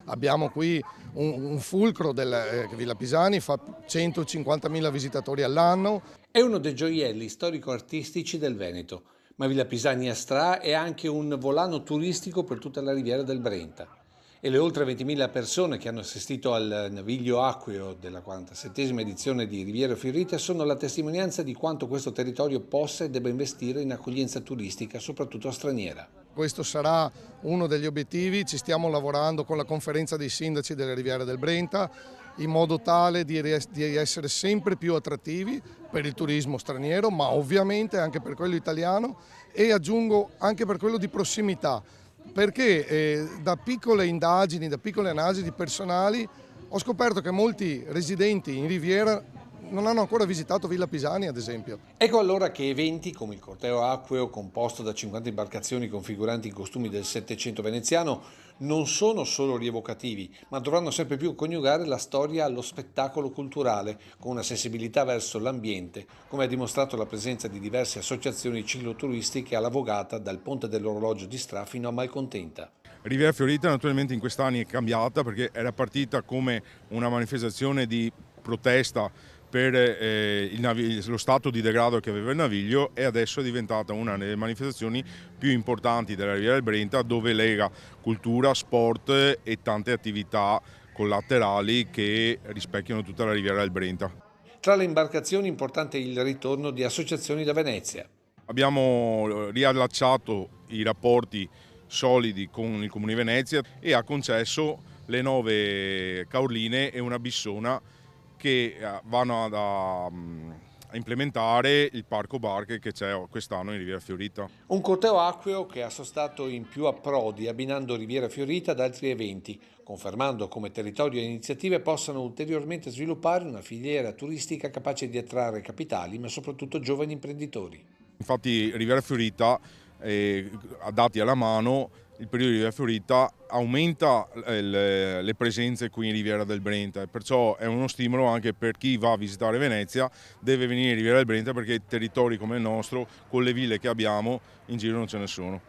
Abbiamo qui un fulcro che Villa Pisani fa 150.000 visitatori all'anno. È uno dei gioielli storico-artistici del Veneto, ma Villa Pisani a Stra è anche un volano turistico per tutta la riviera del Brenta. E le oltre 20.000 persone che hanno assistito al Naviglio Acqueo della 47esima edizione di Riviera Fiorita sono la testimonianza di quanto questo territorio possa e debba investire in accoglienza turistica, soprattutto straniera. Questo sarà uno degli obiettivi, ci stiamo lavorando con la conferenza dei sindaci delle Riviere del Brenta in modo tale di essere sempre più attrattivi per il turismo straniero, ma ovviamente anche per quello italiano e aggiungo anche per quello di prossimità, perché da piccole indagini, da piccole analisi personali ho scoperto che molti residenti in Riviera non hanno ancora visitato Villa Pisani, ad esempio. Ecco allora che eventi come il corteo acqueo, composto da 50 imbarcazioni configuranti i costumi del Settecento veneziano, non sono solo rievocativi, ma dovranno sempre più coniugare la storia allo spettacolo culturale, con una sensibilità verso l'ambiente, come ha dimostrato la presenza di diverse associazioni cicloturistiche alla Vogata, dal Ponte dell'Orologio di Stra fino a Malcontenta. Riviera Fiorita naturalmente in questi anni è cambiata perché era partita come una manifestazione di protesta per lo stato di degrado che aveva il Naviglio e adesso è diventata una delle manifestazioni più importanti della Riviera del Brenta, dove lega cultura, sport e tante attività collaterali che rispecchiano tutta la Riviera del Brenta. Tra le imbarcazioni importante il ritorno di associazioni da Venezia. Abbiamo riallacciato i rapporti solidi con il Comune di Venezia e ha concesso le 9 caorline e una bissona che vanno a implementare il parco barche che c'è quest'anno in Riviera Fiorita. Un corteo acqueo che ha sostato in più approdi, abbinando Riviera Fiorita ad altri eventi, confermando come territorio e iniziative possano ulteriormente sviluppare una filiera turistica capace di attrarre capitali, ma soprattutto giovani imprenditori. Infatti Riviera Fiorita, dati alla mano, il periodo di Riviera Fiorita aumenta le presenze qui in Riviera del Brenta e perciò è uno stimolo anche per chi va a visitare Venezia, deve venire in Riviera del Brenta perché territori come il nostro, con le ville che abbiamo, in giro non ce ne sono.